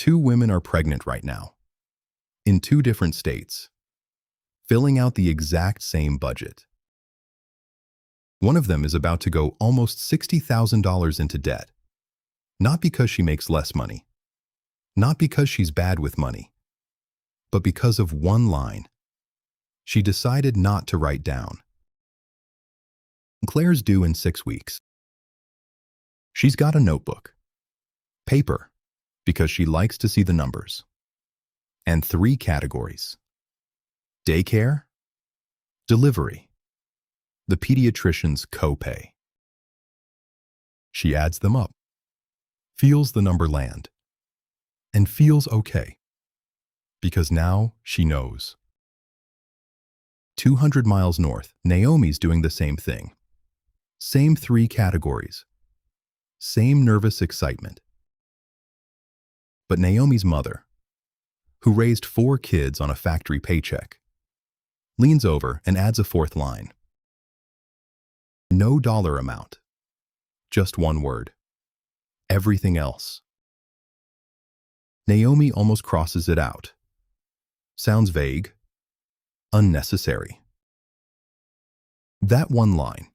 Two women are pregnant right now, in two different states, filling out the exact same budget. One of them is about to go almost $60,000 into debt, not because she makes less money, not because she's bad with money, but because of one line she decided not to write down. Claire's due in 6 weeks. She's got a notebook, paper, because she likes to see the numbers, and 3 categories: daycare, delivery, the pediatrician's copay. She adds them up, feels the number land, and feels okay, because now she knows. 200 miles north, Naomi's doing the same thing. Same 3 categories. Same nervous excitement. But Naomi's mother, who raised 4 kids on a factory paycheck, leans over and adds a 4th line. No dollar amount. Just one word. Everything else. Naomi almost crosses it out. Sounds vague. Unnecessary. That one line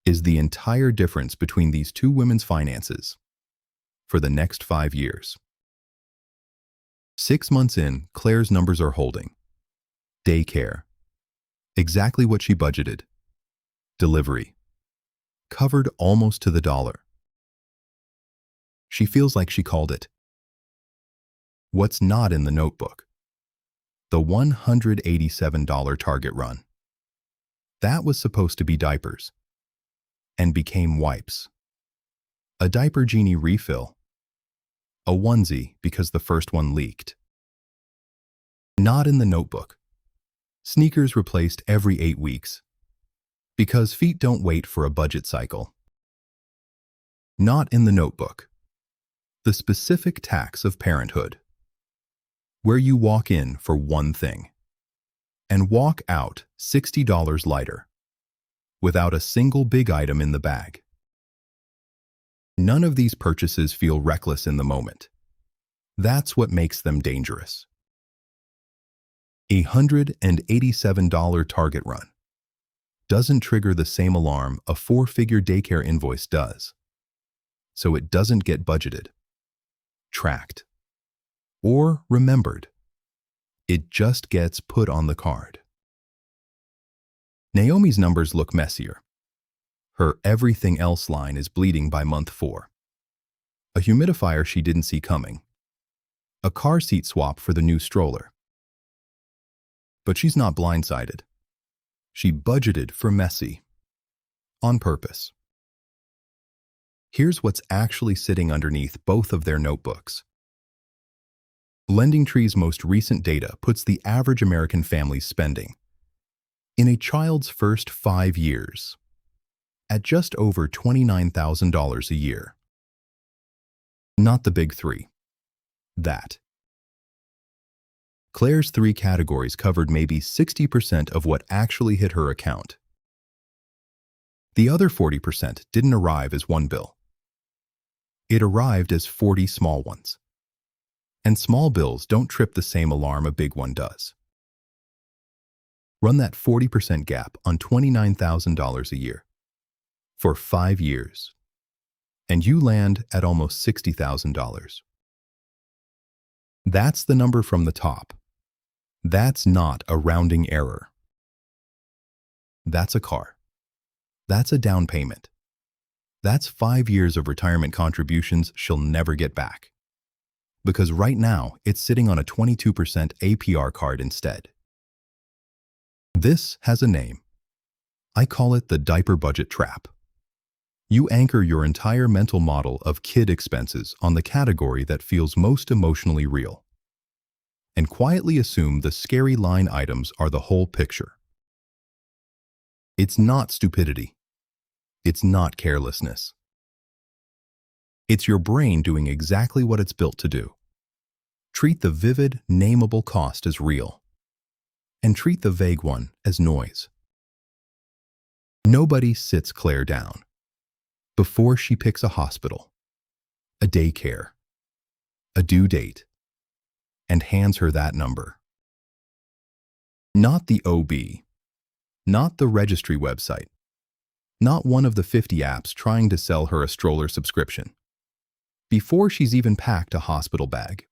is the entire difference between these two women's finances for the next 5 years. 6 months in, Claire's numbers are holding. Daycare. Exactly what she budgeted. Delivery. Covered almost to the dollar. She feels like she called it. What's not in the notebook? The $187 target run. That was supposed to be diapers, and became wipes. A diaper genie refill. A onesie because the first one leaked. Not in the notebook. Sneakers replaced every 8 weeks, because feet don't wait for a budget cycle. Not in the notebook. The specific tax of parenthood, where you walk in for one thing and walk out $60 lighter, without a single big item in the bag. None of these purchases feel reckless in the moment. That's what makes them dangerous. A $187 target run doesn't trigger the same alarm a 4-figure daycare invoice does, so it doesn't get budgeted, tracked, or remembered. It just gets put on the card. Naomi's numbers look messier. Her everything else line is bleeding by month 4. A humidifier she didn't see coming. A car seat swap for the new stroller. But she's not blindsided. She budgeted for messy. On purpose. Here's what's actually sitting underneath both of their notebooks. LendingTree's most recent data puts the average American family's spending in a child's first 5 years at just over $29,000 a year. Not the big 3. That. Claire's 3 categories covered maybe 60% of what actually hit her account. The other 40% didn't arrive as one bill. It arrived as 40 small ones. And small bills don't trip the same alarm a big one does. Run that 40% gap on $29,000 a year for 5 years, and you land at almost $60,000. That's the number from the top. That's not a rounding error. That's a car. That's a down payment. That's 5 years of retirement contributions she'll never get back. Because right now, it's sitting on a 22% APR card instead. This has a name. I call it the diaper budget trap. You anchor your entire mental model of kid expenses on the category that feels most emotionally real, and quietly assume the scary line items are the whole picture. It's not stupidity. It's not carelessness. It's your brain doing exactly what it's built to do. Treat the vivid, nameable cost as real, and treat the vague one as noise. Nobody sits Claire down before she picks a hospital, a daycare, a due date, and hands her that number. Not the OB, not the registry website, not one of the 50 apps trying to sell her a stroller subscription, before she's even packed a hospital bag.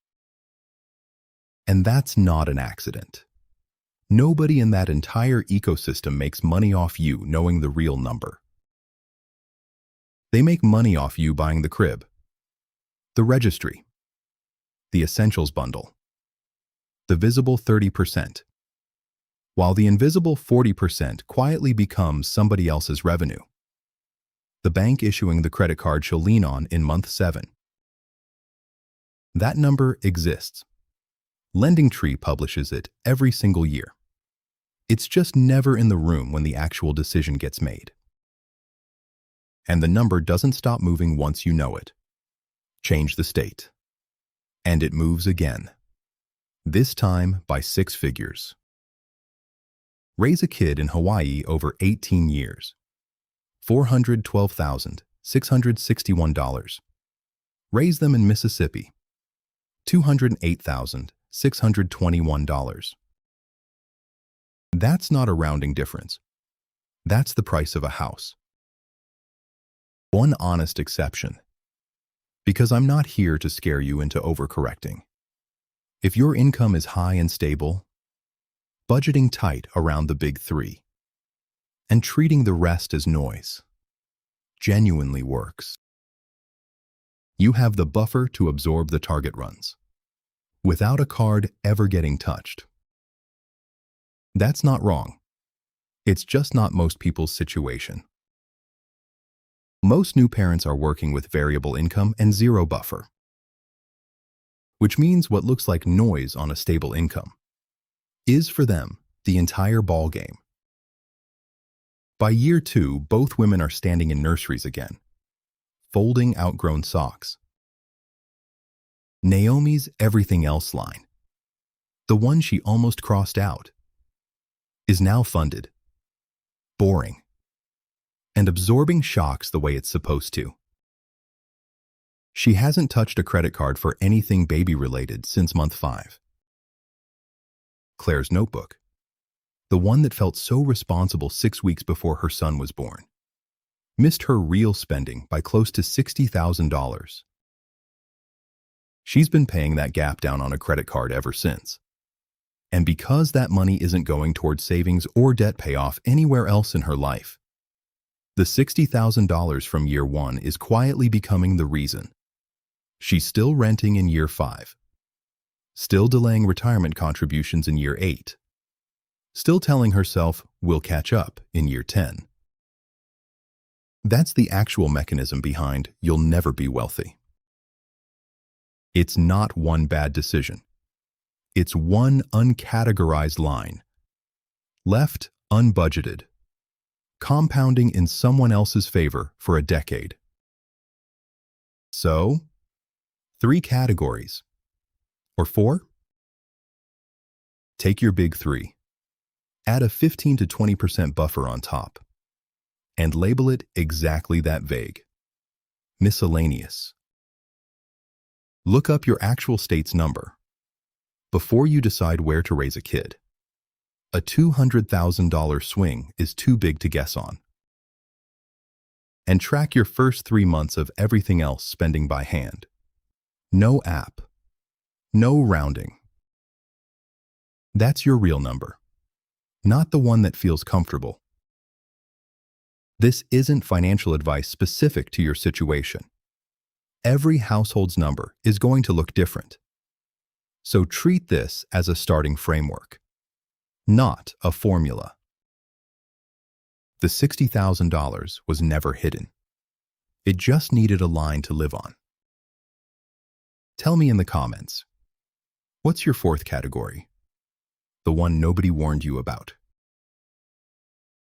And that's not an accident. Nobody in that entire ecosystem makes money off you knowing the real number. They make money off you buying the crib, the registry, the essentials bundle, the visible 30%, while the invisible 40% quietly becomes somebody else's revenue. The bank issuing the credit card she'll lean on in month 7. That number exists. LendingTree publishes it every single year. It's just never in the room when the actual decision gets made. And the number doesn't stop moving once you know it. Change the state. And it moves again. This time by 6 figures. Raise a kid in Hawaii over 18 years. $412,661. Raise them in Mississippi. $208,621. That's not a rounding difference. That's the price of a house. One honest exception. Because I'm not here to scare you into overcorrecting. If your income is high and stable, budgeting tight around the big 3, and treating the rest as noise, genuinely works. You have the buffer to absorb the target runs, without a card ever getting touched. That's not wrong. It's just not most people's situation. Most new parents are working with variable income and zero buffer, which means what looks like noise on a stable income is for them the entire ball game. By year 2, both women are standing in nurseries again, folding outgrown socks. Naomi's everything else line, the one she almost crossed out, is now funded, boring, and absorbing shocks the way it's supposed to. She hasn't touched a credit card for anything baby-related since month 5. Claire's notebook, the one that felt so responsible 6 weeks before her son was born, missed her real spending by close to $60,000. She's been paying that gap down on a credit card ever since. And because that money isn't going towards savings or debt payoff anywhere else in her life, the $60,000 from year 1 is quietly becoming the reason. She's still renting in year 5, still delaying retirement contributions in year 8, still telling herself we'll catch up in year 10. That's the actual mechanism behind you'll never be wealthy. It's not one bad decision. It's one uncategorized line, left unbudgeted, compounding in someone else's favor for a decade. So, 3 categories. Or 4? Take your big 3. Add a 15 to 20% buffer on top. And label it exactly that vague. Miscellaneous. Look up your actual state's number before you decide where to raise a kid. A $200,000 swing is too big to guess on. And track your first 3 months of everything else spending by hand. No app. No rounding. That's your real number, not the one that feels comfortable. This isn't financial advice specific to your situation. Every household's number is going to look different. So treat this as a starting framework, not a formula. The $60,000 was never hidden. It just needed a line to live on. Tell me in the comments, what's your 4th category? The one nobody warned you about.